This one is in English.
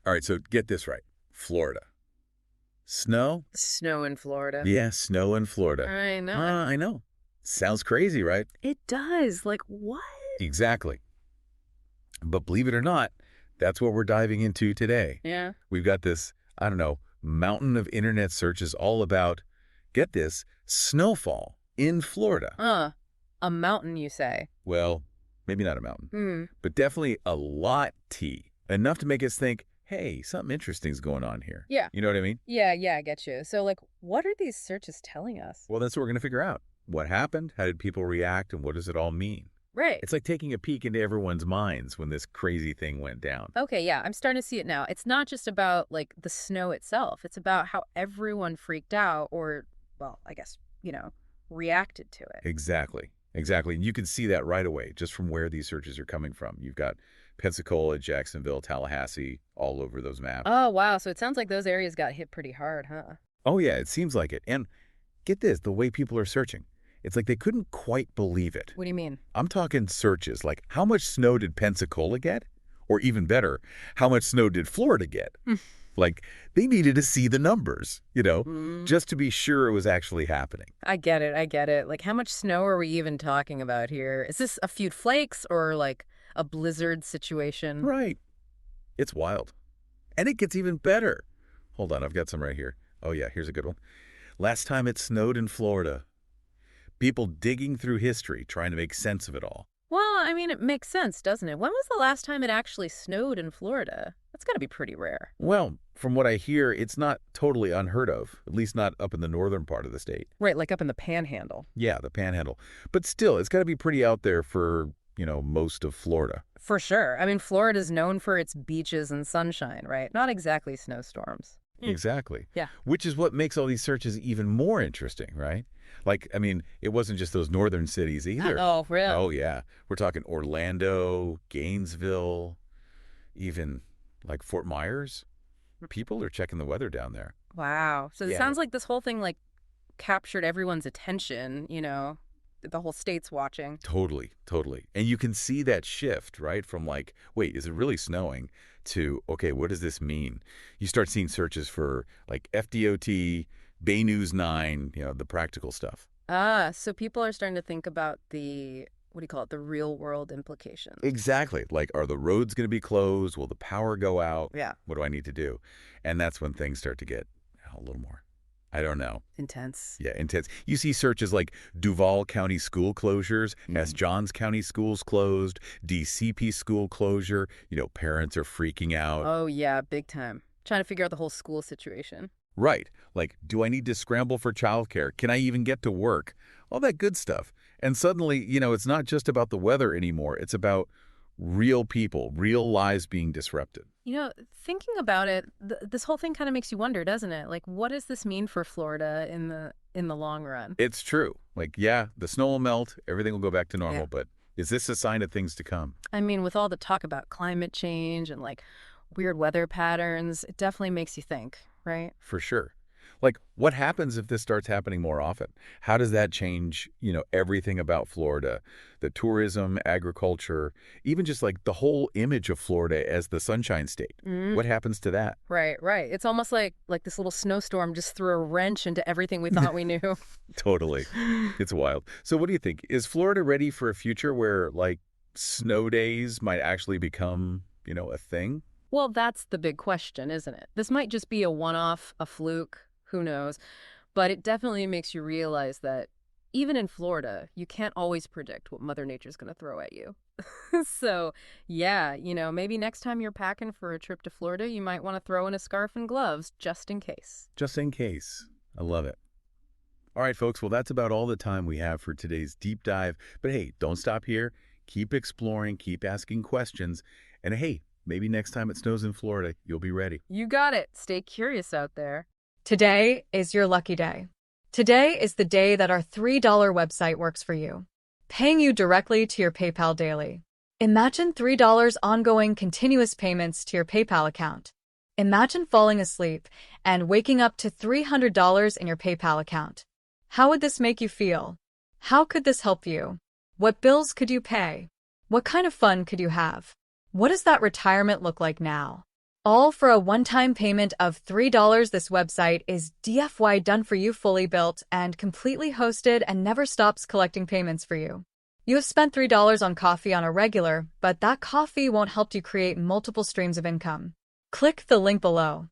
All right, so get this right. Florida. Snow? Snow in Florida. Yeah, snow in Florida. I know. I know. Sounds crazy, right? It does. Like, what? Exactly. But believe it or not, that's what we're diving into today. Yeah. We've got this, I don't know, mountain of internet searches all about, get this, snowfall in Florida. A mountain, you say? Well, maybe not a mountain, but definitely a lot T. Enough to make us think, hey, something interesting's going on here. Yeah. You know what I mean? Yeah, I get you. So, like, what are these searches telling us? Well, that's what we're going to figure out. What happened? How did people react? And what does it all mean? Right. It's like taking a peek into everyone's minds when this crazy thing went down. Okay, yeah, I'm starting to see it now. It's not just about, like, the snow itself. It's about how everyone freaked out or, well, I guess, reacted to it. Exactly. And you can see that right away just from where these searches are coming from. You've got Pensacola, Jacksonville, Tallahassee, all over those maps. Oh, wow. So it sounds like those areas got hit pretty hard, huh? Oh, yeah, it seems like it. And get this, the way people are searching. It's like they couldn't quite believe it. What do you mean? I'm talking searches like, how much snow did Pensacola get? Or even better, how much snow did Florida get? Like, they needed to see the numbers, just to be sure it was actually happening. I get it. Like, how much snow are we even talking about here? Is this a few flakes or, like, a blizzard situation? Right. It's wild. And it gets even better. Hold on, I've got some right here. Oh, yeah, here's a good one. Last time it snowed in Florida. People digging through history, trying to make sense of it all. Well, I mean, it makes sense, doesn't it? When was the last time it actually snowed in Florida? That's got to be pretty rare. Well, from what I hear, it's not totally unheard of, at least not up in the northern part of the state. Right, like up in the Panhandle. Yeah, the Panhandle. But still, it's got to be pretty out there for, most of Florida. For sure. I mean, Florida's known for its beaches and sunshine, right? Not exactly snowstorms. Exactly. Yeah. Which is what makes all these searches even more interesting, right? Like, I mean, it wasn't just those northern cities either. Oh, really? Oh, yeah. We're talking Orlando, Gainesville, even like Fort Myers. People are checking the weather down there. Wow. So it Yeah. sounds like this whole thing, like, captured everyone's attention, the whole state's watching. Totally. And you can see that shift, right? From like, wait, is it really snowing? To, okay, what does this mean? You start seeing searches for like FDOT, Bay News 9, the practical stuff. So people are starting to think about the real world implications. Exactly. Like, are the roads going to be closed? Will the power go out? Yeah. What do I need to do? And that's when things start to get a little more, I don't know. Intense. Yeah, intense. You see searches like Duval County school closures, as Johns County schools closed, DCP school closure. Parents are freaking out. Oh, yeah, big time. Trying to figure out the whole school situation. Right. Like, do I need to scramble for childcare? Can I even get to work? All that good stuff. And suddenly, it's not just about the weather anymore. It's about real people, real lives being disrupted. Thinking about it, this whole thing kind of makes you wonder, doesn't it? Like, what does this mean for Florida in the long run? It's true. Like, yeah, the snow will melt, everything will go back to normal, Yeah. but is this a sign of things to come? I mean, with all the talk about climate change and, like, weird weather patterns, it definitely makes you think, right? For sure. Like, what happens if this starts happening more often? How does that change, everything about Florida? The tourism, agriculture, even just like the whole image of Florida as the Sunshine State. What happens to that? Right. It's almost like this little snowstorm just threw a wrench into everything we thought we knew. Totally. It's wild. So what do you think? Is Florida ready for a future where, like, snow days might actually become, a thing? Well, that's the big question, isn't it? This might just be a one-off, a fluke. Who knows? But it definitely makes you realize that even in Florida, you can't always predict what Mother Nature's going to throw at you. So, yeah, maybe next time you're packing for a trip to Florida, you might want to throw in a scarf and gloves just in case. Just in case. I love it. All right, folks. Well, that's about all the time we have for today's deep dive. But hey, don't stop here. Keep exploring, keep asking questions. And hey, maybe next time it snows in Florida, you'll be ready. You got it. Stay curious out there. Today is your lucky day. Today is the day that our $3 website works for you, paying you directly to your PayPal daily. Imagine $3 ongoing continuous payments to your PayPal account. Imagine falling asleep and waking up to $300 in your PayPal account. How would this make you feel? How could this help you? What bills could you pay? What kind of fun could you have? What does that retirement look like now? All for a one-time payment of $3. This website is DFY done for you, fully built and completely hosted, and never stops collecting payments for you. You have spent $3 on coffee on a regular, but that coffee won't help you create multiple streams of income. Click the link below.